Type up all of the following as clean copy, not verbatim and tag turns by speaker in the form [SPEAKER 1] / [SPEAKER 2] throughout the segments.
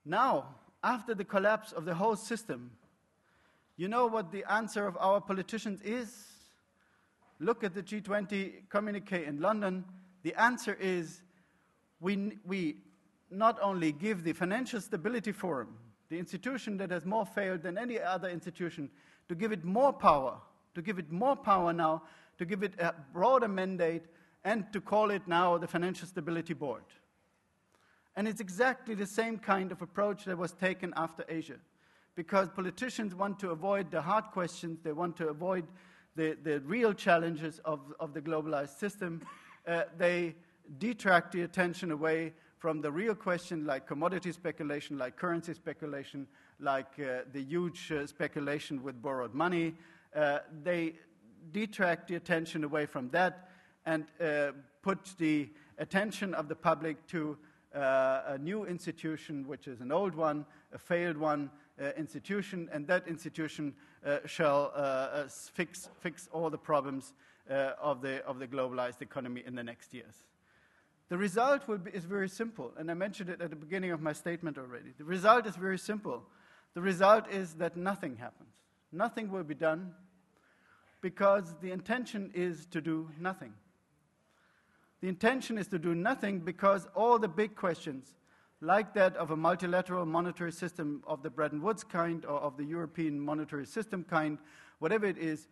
[SPEAKER 1] Now, after the collapse of the whole system, you know what the answer of our politicians is? Look at the G20 communique in London. The answer is we not only give the Financial Stability Forum, the institution that has more failed than any other institution, to give it more power, now, to give it a broader mandate, and to call it now the Financial Stability Board. And it's exactly the same kind of approach that was taken after Asia, because politicians want to avoid the hard questions, they want to avoid the real challenges of the globalized system. They detract the attention away from the real question, like commodity speculation, like currency speculation, like the huge speculation with borrowed money. They detract the attention away from that and put the attention of the public to a new institution, which is an old one, a failed one, institution, and that institution shall fix all the problems of the globalized economy in the next years. The result is very simple, and I mentioned it at the beginning of my statement already. The result is very simple. The result is that nothing happens. Nothing will be done because the intention is to do nothing. The intention is to do nothing because all the big questions, like that of a multilateral monetary system of the Bretton Woods kind or of the European monetary system kind, whatever it is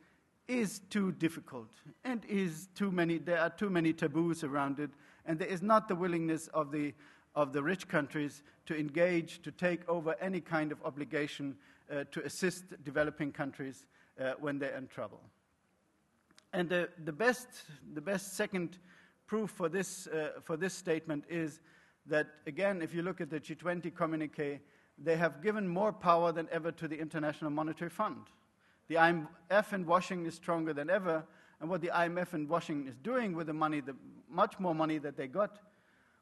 [SPEAKER 1] too difficult and there are too many taboos around it, and there is not the willingness of the rich countries to engage, to take over any kind of obligation to assist developing countries when they're in trouble. And the best second proof for this statement is that, again, if you look at the G20 communique, they have given more power than ever to the International Monetary Fund. The IMF in Washington is stronger than ever, and what the IMF in Washington is doing with the money, the much more money that they got,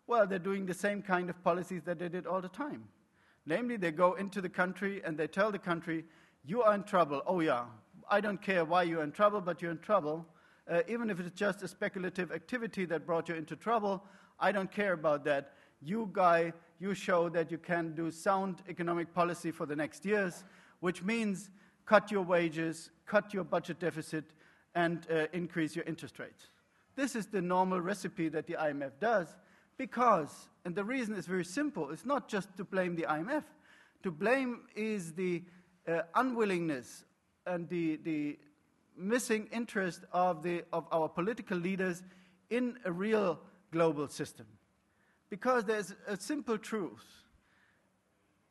[SPEAKER 1] well, they're doing the same kind of policies that they did all the time. Namely, they go into the country and they tell the country, you are in trouble. Oh yeah, I don't care why you're in trouble, but you're in trouble. Even if it's just a speculative activity that brought you into trouble, I don't care about that. You guy, you show that you can do sound economic policy for the next years, which means cut your wages, cut your budget deficit, and increase your interest rates. This is the normal recipe that the IMF does because, and the reason is very simple, it's not just to blame the IMF. To blame is the unwillingness and the missing interest of our political leaders in a real global system. Because there's a simple truth.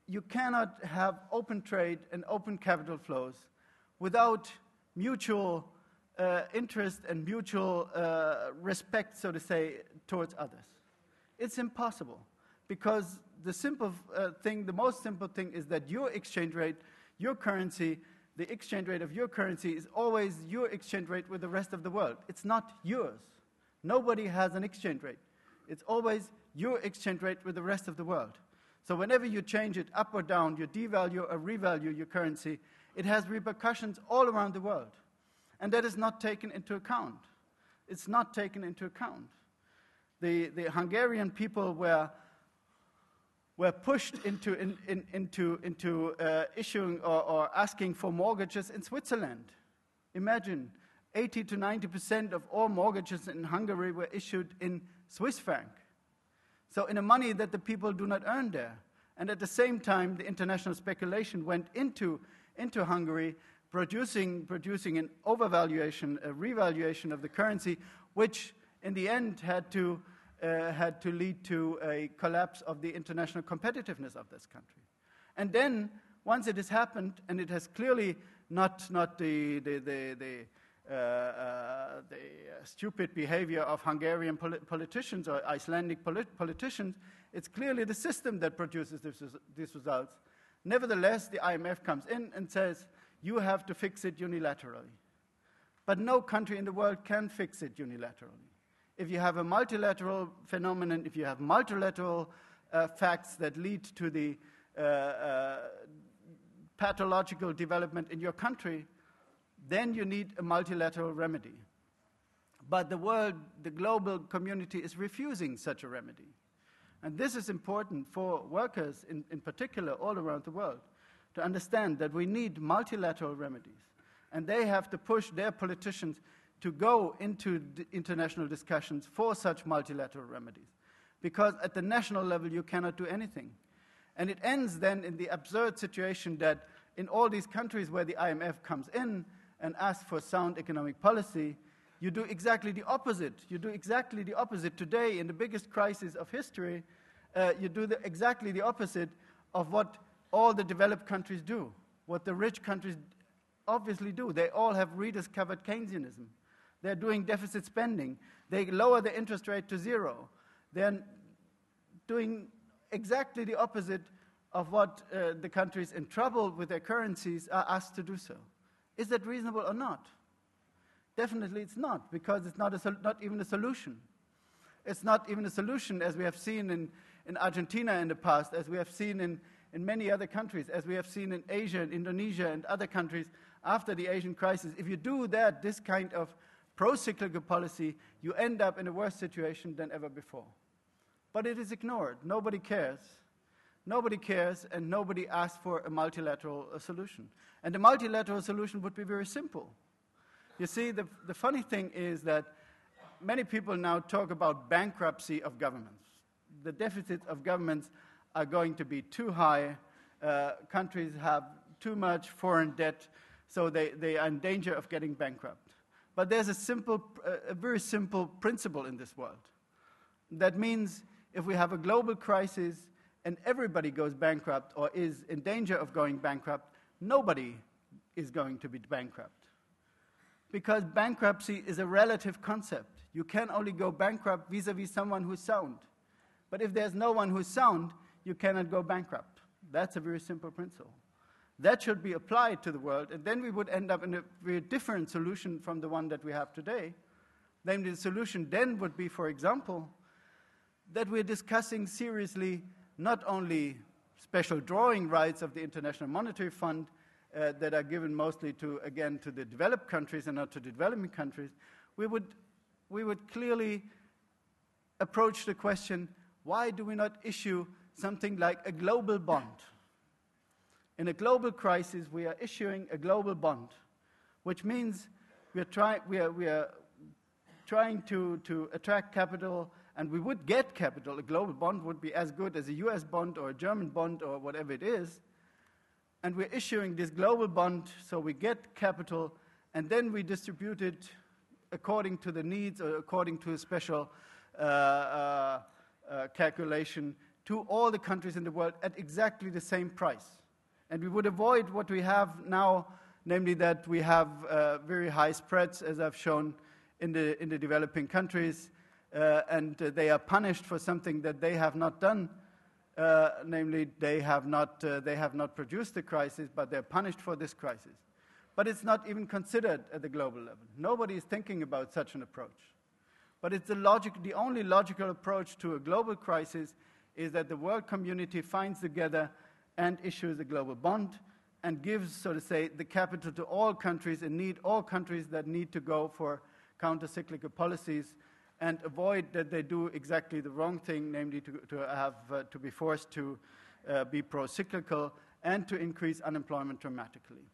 [SPEAKER 1] You cannot have open trade and open capital flows without mutual interest and mutual respect, so to say, towards others. It's impossible because the simple thing, the most simple thing is that your exchange rate, your currency, the exchange rate of your currency is always your exchange rate with the rest of the world. It's not yours. Nobody has an exchange rate. It's always your exchange rate with the rest of the world. So whenever you change it up or down, you devalue or revalue your currency, it has repercussions all around the world. And that is not taken into account. It's not taken into account. The Hungarian people were pushed into issuing or asking for mortgages in Switzerland. Imagine, 80 to 90% of all mortgages in Hungary were issued in Swiss franc. So in a money that the people do not earn there. And at the same time, the international speculation went into Hungary, producing an overvaluation, a revaluation of the currency, which in the end had to lead to a collapse of the international competitiveness of this country. And then, once it has happened, and it has clearly not the stupid behavior of Hungarian politicians or Icelandic politicians, it's clearly the system that produces these results. Nevertheless, the IMF comes in and says, you have to fix it unilaterally. But no country in the world can fix it unilaterally. If you have a multilateral phenomenon, if you have multilateral facts that lead to the pathological development in your country, then you need a multilateral remedy. But the global community is refusing such a remedy. And this is important for workers in particular all around the world to understand that we need multilateral remedies. And they have to push their politicians to go into international discussions for such multilateral remedies. Because at the national level, you cannot do anything. And it ends then in the absurd situation that in all these countries where the IMF comes in and asks for sound economic policy, you do exactly the opposite. You do exactly the opposite. Today, in the biggest crisis of history, you do exactly the opposite of what all the developed countries do, what the rich countries obviously do. They all have rediscovered Keynesianism. They're doing deficit spending. They lower the interest rate to zero. They're doing exactly the opposite of what the countries in trouble with their currencies are asked to do so. Is that reasonable or not? Definitely it's not, because it's not even a solution. It's not even a solution, as we have seen in Argentina in the past, as we have seen in many other countries, as we have seen in Asia and Indonesia and other countries after the Asian crisis. If you do that, this kind of pro-cyclical policy, you end up in a worse situation than ever before. But it is ignored. Nobody cares. Nobody cares, and nobody asks for a multilateral solution. And the multilateral solution would be very simple. You see, the funny thing is that many people now talk about bankruptcy of governments. The deficits of governments are going to be too high. Countries have too much foreign debt, so they are in danger of getting bankrupt. But there's a very simple principle in this world. That means if we have a global crisis and everybody goes bankrupt or is in danger of going bankrupt, nobody is going to be bankrupt. Because bankruptcy is a relative concept. You can only go bankrupt vis-à-vis someone who's sound. But if there's no one who's sound, you cannot go bankrupt. That's a very simple principle. That should be applied to the world, and then we would end up in a very different solution from the one that we have today. Then the solution then would be, for example, that we're discussing seriously not only special drawing rights of the International Monetary Fund that are given mostly to the developed countries and not to the developing countries. We would clearly approach the question, why do we not issue something like a global bond? In a global crisis, we are issuing a global bond, which means we are trying to attract capital, and we would get capital. A global bond would be as good as a US bond or a German bond or whatever it is. And we're issuing this global bond, so we get capital, and then we distribute it according to the needs or according to a special calculation to all the countries in the world at exactly the same price. And we would avoid what we have now, namely that we have very high spreads, as I've shown, in the developing countries, and they are punished for something that they have not done. Namely, they have not produced the crisis, but they're punished for this crisis. But it's not even considered at the global level. Nobody is thinking about such an approach. But it's the only logical approach to a global crisis is that the world community finds together and issues a global bond and gives, so to say, the capital to all countries in need, all countries that need to go for counter-cyclical policies, and avoid that they do exactly the wrong thing, namely to be forced to be pro-cyclical and to increase unemployment dramatically.